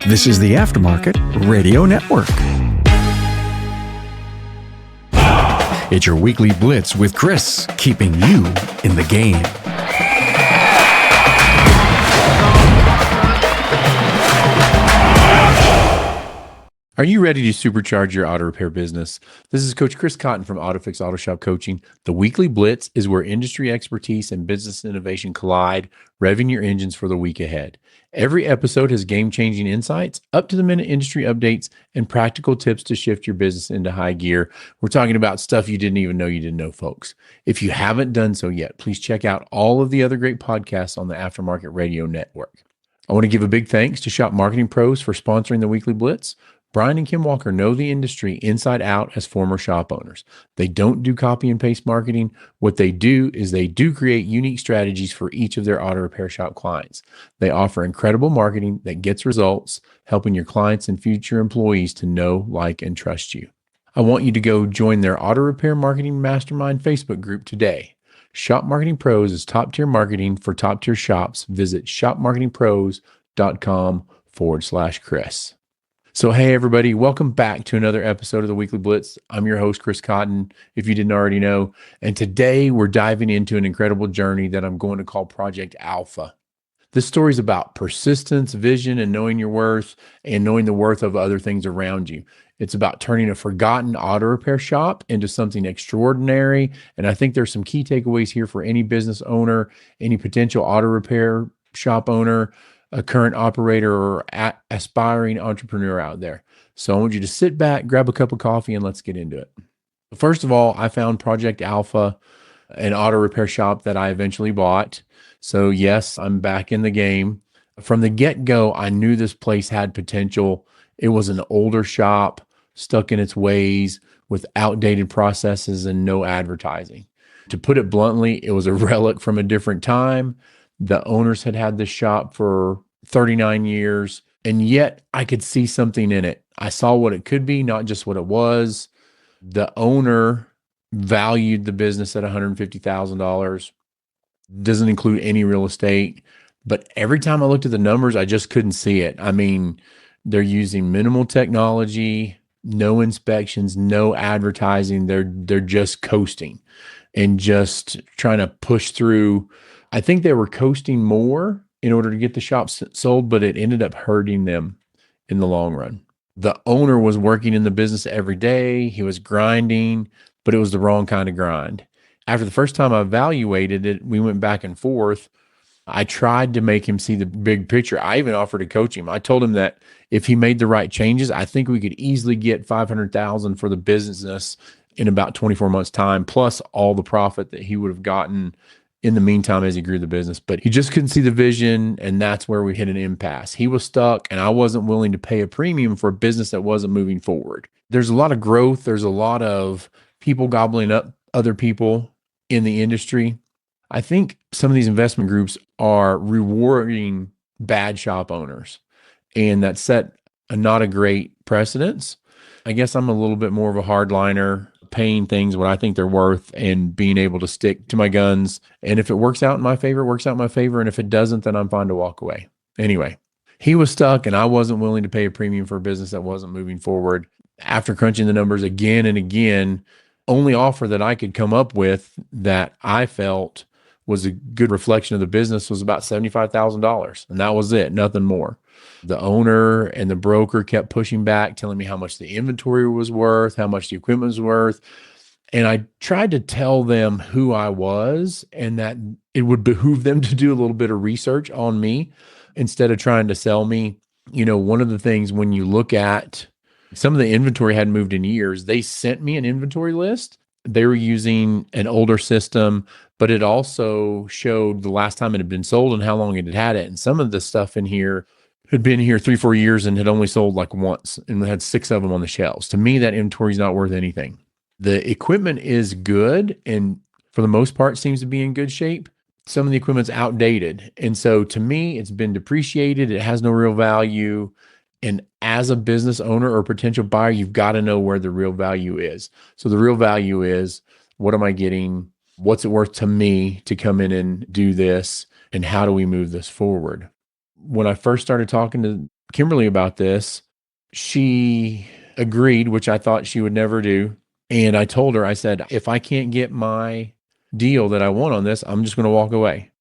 This is the Aftermarket Radio Network. It's your weekly Blitz with Chris, keeping you in the game. Are you ready to supercharge your auto repair business? This is Coach Chris Cotton from AutoFix-Auto Shop Coaching. The weekly Blitz is where industry expertise and business innovation collide, revving your engines for the week ahead. Every episode has game-changing insights, up-to-the-minute industry updates, and practical tips to shift your business into high gear. We're talking about stuff you didn't even know you didn't know, folks. If you haven't done so yet, please check out all of the other great podcasts on the Aftermarket Radio Network. I want to give a big thanks to Shop Marketing Pros for sponsoring the weekly Blitz. Brian and Kim Walker know the industry inside out as former shop owners. They don't do copy and paste marketing. What they do is they do create unique strategies for each of their auto repair shop clients. They offer incredible marketing that gets results, helping your clients and future employees to know, like, and trust you. I want you to go join their Auto Repair Marketing Mastermind Facebook group today. Shop Marketing Pros is top-tier marketing for top-tier shops. Visit shopmarketingpros.com/Chris. So, hey, everybody, welcome back to another episode of the Weekly Blitz. I'm your host, Chris Cotton, if you didn't already know. And today we're diving into an incredible journey that I'm going to call Project Alpha. This story is about persistence, vision, and knowing your worth and knowing the worth of other things around you. It's about turning a forgotten auto repair shop into something extraordinary. And I think there's some key takeaways here for any business owner, any potential auto repair shop owner, a current operator, or aspiring entrepreneur out there. So I want you to sit back, grab a cup of coffee, and let's get into it. First of all, I found Project Alpha, an auto repair shop that I eventually bought. So yes, I'm back in the game. From the get-go, I knew this place had potential. It was an older shop, stuck in its ways, with outdated processes and no advertising. To put it bluntly, it was a relic from a different time. The owners had had this shop for 39 years, and yet I could see something in it. I saw what it could be, not just what it was. The owner valued the business at $150,000. Doesn't include any real estate, but every time I looked at the numbers, I just couldn't see it. I mean, they're using minimal technology, no inspections, no advertising. They're just coasting and just trying to push through. I think they were coasting more in order to get the shop sold, but it ended up hurting them in the long run. The owner was working in the business every day. He was grinding, but it was the wrong kind of grind. After the first time I evaluated it, we went back and forth. I tried to make him see the big picture. I even offered to coach him. I told him that if he made the right changes, I think we could easily get $500,000 for the business in about 24 months' time, plus all the profit that he would have gotten in the meantime as he grew the business. But he just couldn't see the vision, and that's where we hit an impasse. He was stuck, and I wasn't willing to pay a premium for a business that wasn't moving forward. There's a lot of growth. There's a lot of people gobbling up other people in the industry. I think some of these investment groups are rewarding bad shop owners, and that set not a great precedence. I guess I'm a little bit more of a hardliner, paying things what I think they're worth and being able to stick to my guns. And if it works out in my favor, it works out in my favor. And if it doesn't, then I'm fine to walk away. Anyway, he was stuck, and I wasn't willing to pay a premium for a business that wasn't moving forward. After crunching the numbers again and again, only offer that I could come up with that I felt was a good reflection of the business was about $75,000. And that was it, nothing more. The owner and the broker kept pushing back, telling me how much the inventory was worth, how much the equipment was worth. And I tried to tell them who I was and that it would behoove them to do a little bit of research on me instead of trying to sell me. You know, one of the things when you look at some of the inventory hadn't moved in years, they sent me an inventory list. They were using an older system, but it also showed the last time it had been sold and how long it had had it. And some of the stuff in here had been here 3-4 years and had only sold like once and had 6 of them on the shelves. To me, that inventory is not worth anything. The equipment is good and for the most part seems to be in good shape. Some of the equipment's outdated. And so to me, it's been depreciated. It has no real value. And as a business owner or potential buyer, you've got to know where the real value is. So the real value is, what am I getting? What's it worth to me to come in and do this? And how do we move this forward? When I first started talking Kimberly about this. She agreed, which I thought she would never do. And I told her, I said, if I can't get my deal that I want on this, I'm just going to walk away.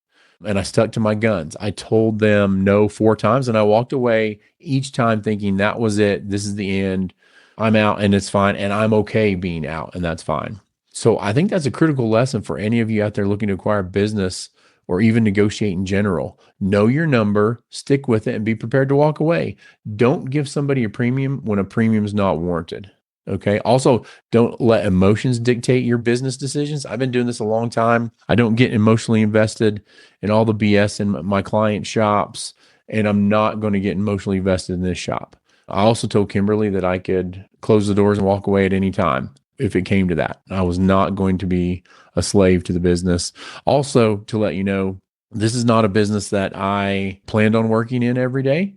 And I stuck to my guns. I told them no 4 times and I walked away each time thinking that was it. This is the end. I'm out and it's fine. And I'm okay being out and that's fine. So I think that's a critical lesson for any of you out there looking to acquire business or even negotiate in general. Know your number, stick with it, and be prepared to walk away. Don't give somebody a premium when a premium is not warranted. Okay. Also, don't let emotions dictate your business decisions. I've been doing this a long time. I don't get emotionally invested in all the BS in my client shops, and I'm not going to get emotionally invested in this shop. I also told Kimberly that I could close the doors and walk away at any time if it came to that. I was not going to be a slave to the business. Also, to let you know, this is not a business that I planned on working in every day.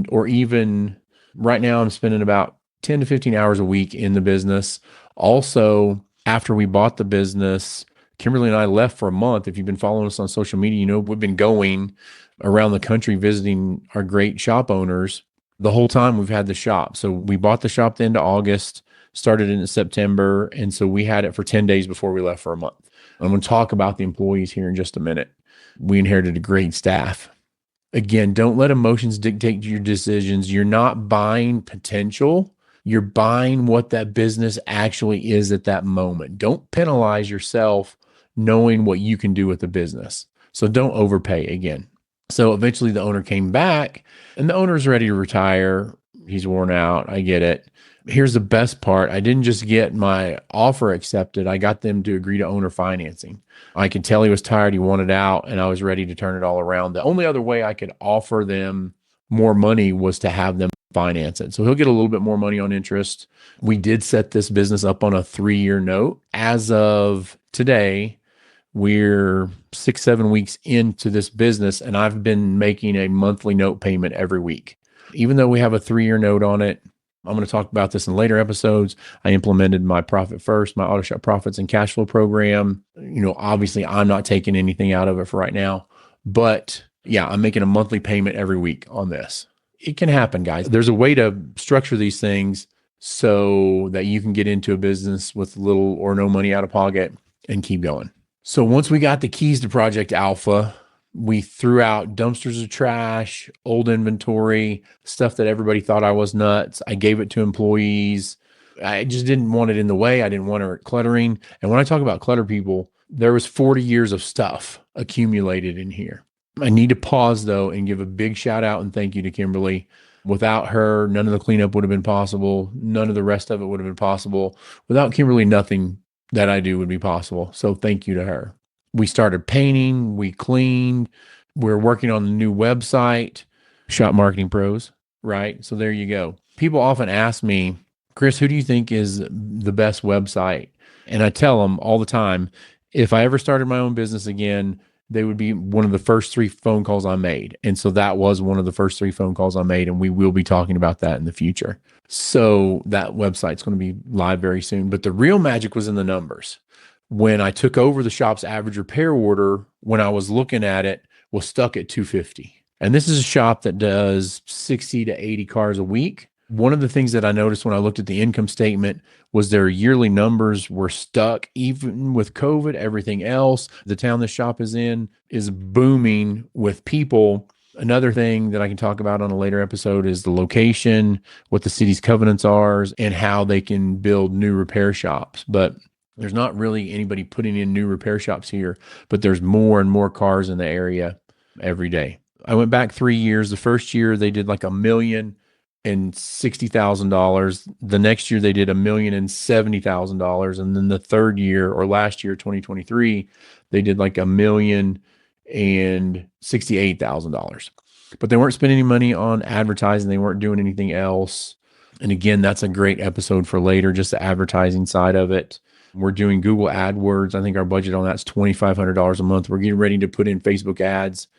Or even right now, I'm spending about 10 to 15 hours a week in the business. Also, after we bought the business, Kimberly and I left for a month. If you've been following us on social media, you know we've been going around the country visiting our great shop owners the whole time we've had the shop. So we bought the shop the end of August, started in September, and so we had it for 10 days before we left for a month. I'm going to talk about the employees here in just a minute. We inherited a great staff. Again, don't let emotions dictate your decisions. You're not buying potential. You're buying what that business actually is at that moment. Don't penalize yourself knowing what you can do with the business. So don't overpay again. So eventually the owner came back and the owner's ready to retire. He's worn out. I get it. Here's the best part. I didn't just get my offer accepted. I got them to agree to owner financing. I could tell he was tired. He wanted out and I was ready to turn it all around. The only other way I could offer them more money was to have them finance it. So he'll get a little bit more money on interest. We did set this business up on a 3-year note. As of today, we're 6-7 weeks into this business and I've been making a monthly note payment every week. Even though we have a 3-year note on it, I'm going to talk about this in later episodes. I implemented my Profit First, my Auto Shop Profits and Cash Flow program. Obviously I'm not taking anything out of it for right now, but yeah, I'm making a monthly payment every week on this. It can happen, guys. There's a way to structure these things so that you can get into a business with little or no money out of pocket and keep going. So once we got the keys to Project Alpha, we threw out dumpsters of trash, old inventory, stuff that everybody thought I was nuts. I gave it to employees. I just didn't want it in the way. I didn't want it cluttering. And when I talk about clutter, people, there was 40 years of stuff accumulated in here. I need to pause though and give a big shout out and thank you to Kimberly. Without her, none of the cleanup would have been possible. None of the rest of it would have been possible. Without Kimberly, nothing that I do would be possible. So thank you to her. We started painting, we cleaned, we're working on the new website, Shop Marketing Pros, right? So there you go. People often ask me, Chris, who do you think is the best website? And I tell them all the time, if I ever started my own business again, they would be one of the first 3 phone calls I made. And so that was one of the first 3 phone calls I made. And we will be talking about that in the future. So that website's going to be live very soon. But the real magic was in the numbers. When I took over the shop's average repair order, when I was looking at it, was stuck at 250. And this is a shop that does 60 to 80 cars a week. One of the things that I noticed when I looked at the income statement was their yearly numbers were stuck, even with COVID, everything else. The town this shop is in is booming with people. Another thing that I can talk about on a later episode is the location, what the city's covenants are, and how they can build new repair shops. But there's not really anybody putting in new repair shops here, but there's more and more cars in the area every day. I went back 3 years. The first year they did like $1,060,000. The next year they did $1,070,000. And then the third year, or last year, 2023, they did like $1,068,000. But they weren't spending any money on advertising. They weren't doing anything else. And again, that's a great episode for later, just the advertising side of it. We're doing Google AdWords. I think our budget on that's $2,500 a month. We're getting ready to put in Facebook ads.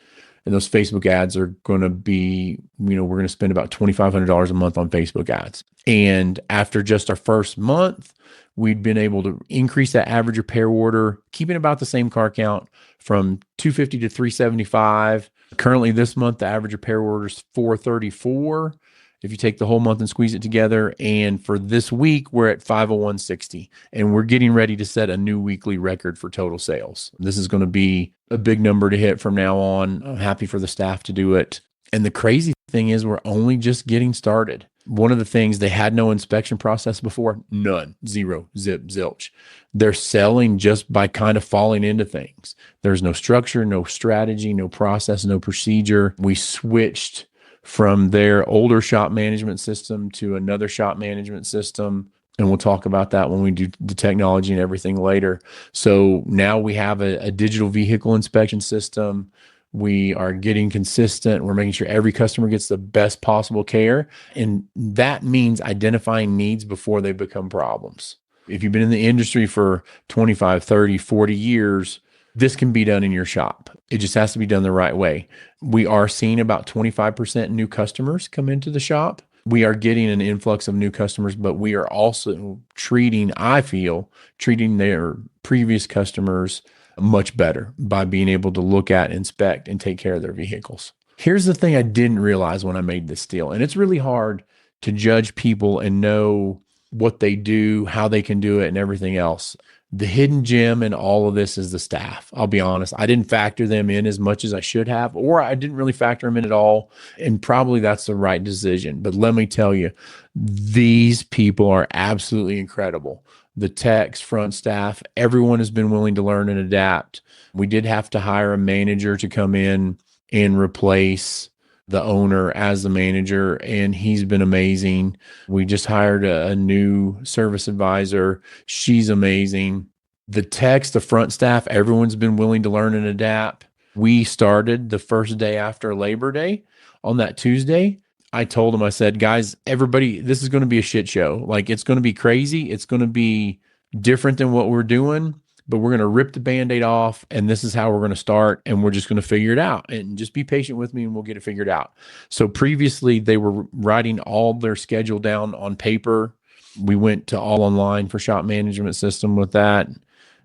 And those Facebook ads are going to be, we're going to spend about $2,500 a month on Facebook ads. And after just our first month, we'd been able to increase that average repair order, keeping about the same car count from 250 to 375. Currently this month, the average repair order is 434 if you take the whole month and squeeze it together. And for this week, we're at 50160, and we're getting ready to set a new weekly record for total sales. This is going to be a big number to hit from now on. I'm happy for the staff to do it. And the crazy thing is we're only just getting started. One of the things, they had no inspection process before, none, zero, zip, zilch. They're selling just by kind of falling into things. There's no structure, no strategy, no process, no procedure. We switched from their older shop management system to another shop management system. And we'll talk about that when we do the technology and everything later. So now we have a digital vehicle inspection system. We are getting consistent. We're making sure every customer gets the best possible care. And that means identifying needs before they become problems. If you've been in the industry for 25, 30, 40 years, this can be done in your shop. It just has to be done the right way. We are seeing about 25% new customers come into the shop. We are getting an influx of new customers, but we are also treating their previous customers much better by being able to look at, inspect, and take care of their vehicles. Here's the thing I didn't realize when I made this deal, and it's really hard to judge people and know what they do, how they can do it, and everything else. The hidden gem in all of this is the staff. I'll be honest. I didn't factor them in as much as I should have, or I didn't really factor them in at all. And probably that's the right decision. But let me tell you, these people are absolutely incredible. The techs, front staff, everyone has been willing to learn and adapt. We did have to hire a manager to come in and replace the owner as the manager, and he's been amazing. We just hired a new service advisor. She's amazing. The techs, the front staff, everyone's been willing to learn and adapt. We started the first day after Labor Day. On that Tuesday, I told them, I said, guys, everybody, this is going to be a shit show. Like, it's going to be crazy. It's going to be different than what we're doing, but we're going to rip the Band-Aid off, and this is how we're going to start, and we're just going to figure it out. And just be patient with me, and we'll get it figured out. So previously, they were writing all their schedule down on paper. We went to all online for shop management system with that.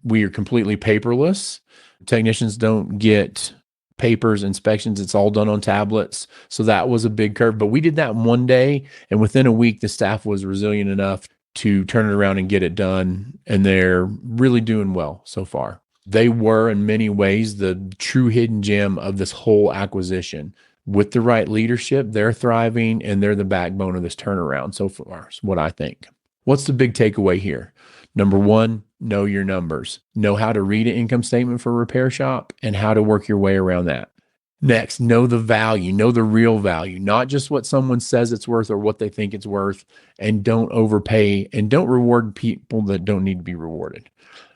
We are completely paperless. Technicians don't get papers, inspections. It's all done on tablets. So that was a big curve. But we did that in one day, and within a week, the staff was resilient enough to turn it around and get it done. And they're really doing well so far. They were, in many ways, the true hidden gem of this whole acquisition. With the right leadership, they're thriving, and they're the backbone of this turnaround so far, is what I think. What's the big takeaway here? Number one, know your numbers. Know how to read an income statement for a repair shop and how to work your way around that. Next, know the value, know the real value, not just what someone says it's worth or what they think it's worth, and don't overpay and don't reward people that don't need to be rewarded.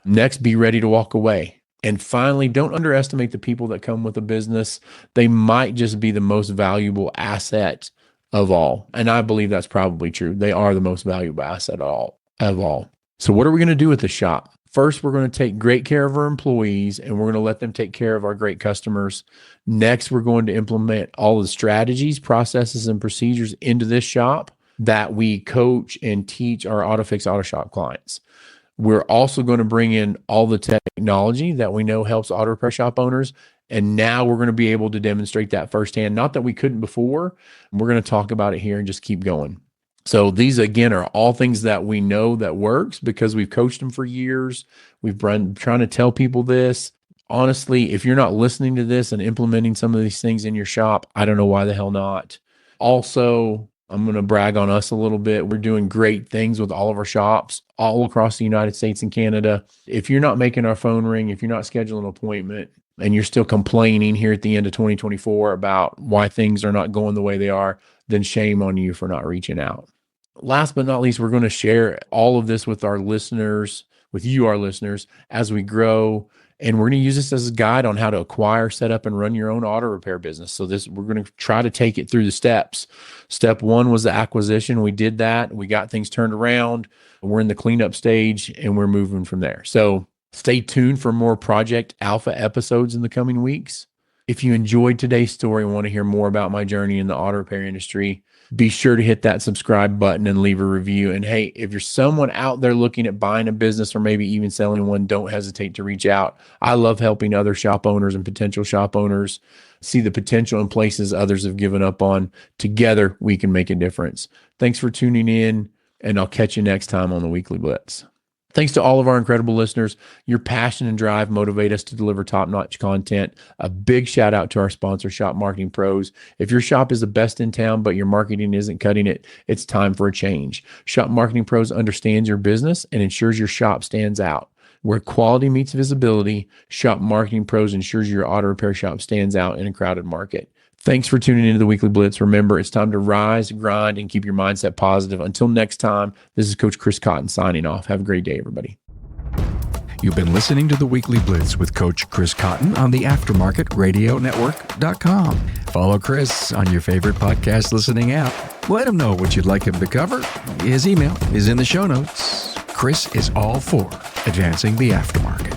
Next, be ready to walk away. And finally, don't underestimate the people that come with a business. They might just be the most valuable asset of all. And I believe that's probably true. They are the most valuable asset of all. So what are we going to do with the shop? First, we're going to take great care of our employees, and we're going to let them take care of our great customers. Next, we're going to implement all the strategies, processes, and procedures into this shop that we coach and teach our AutoFix-Auto shop clients. We're also going to bring in all the technology that we know helps auto repair shop owners. And now we're going to be able to demonstrate that firsthand. Not that we couldn't before. We're going to talk about it here and just keep going. So these, again, are all things that we know that works because we've coached them for years. We've been trying to tell people this. Honestly, if you're not listening to this and implementing some of these things in your shop, I don't know why the hell not. Also, I'm going to brag on us a little bit. We're doing great things with all of our shops all across the United States and Canada. If you're not making our phone ring, if you're not scheduling an appointment, and you're still complaining here at the end of 2024 about why things are not going the way they are, then shame on you for not reaching out. Last but not least, we're going to share all of this with our listeners, with you, our listeners, as we grow. And we're going to use this as a guide on how to acquire, set up, and run your own auto repair business. So we're going to try to take it through the steps. Step one was the acquisition. We did that. We got things turned around. We're in the cleanup stage, and we're moving from there. So stay tuned for more Project Alpha episodes in the coming weeks. If you enjoyed today's story and want to hear more about my journey in the auto repair industry, be sure to hit that subscribe button and leave a review. And hey, if you're someone out there looking at buying a business or maybe even selling one, don't hesitate to reach out. I love helping other shop owners and potential shop owners see the potential in places others have given up on. Together, we can make a difference. Thanks for tuning in, and I'll catch you next time on the Weekly Blitz. Thanks to all of our incredible listeners. Your passion and drive motivate us to deliver top-notch content. A big shout out to our sponsor, Shop Marketing Pros. If your shop is the best in town, but your marketing isn't cutting it, it's time for a change. Shop Marketing Pros understands your business and ensures your shop stands out. Where quality meets visibility, Shop Marketing Pros ensures your auto repair shop stands out in a crowded market. Thanks for tuning into the Weekly Blitz. Remember, it's time to rise, grind, and keep your mindset positive. Until next time, this is Coach Chris Cotton signing off. Have a great day, everybody. You've been listening to the Weekly Blitz with Coach Chris Cotton on the AftermarketRadioNetwork.com. Follow Chris on your favorite podcast listening app. Let him know what you'd like him to cover. His email is in the show notes. Chris is all for advancing the aftermarket.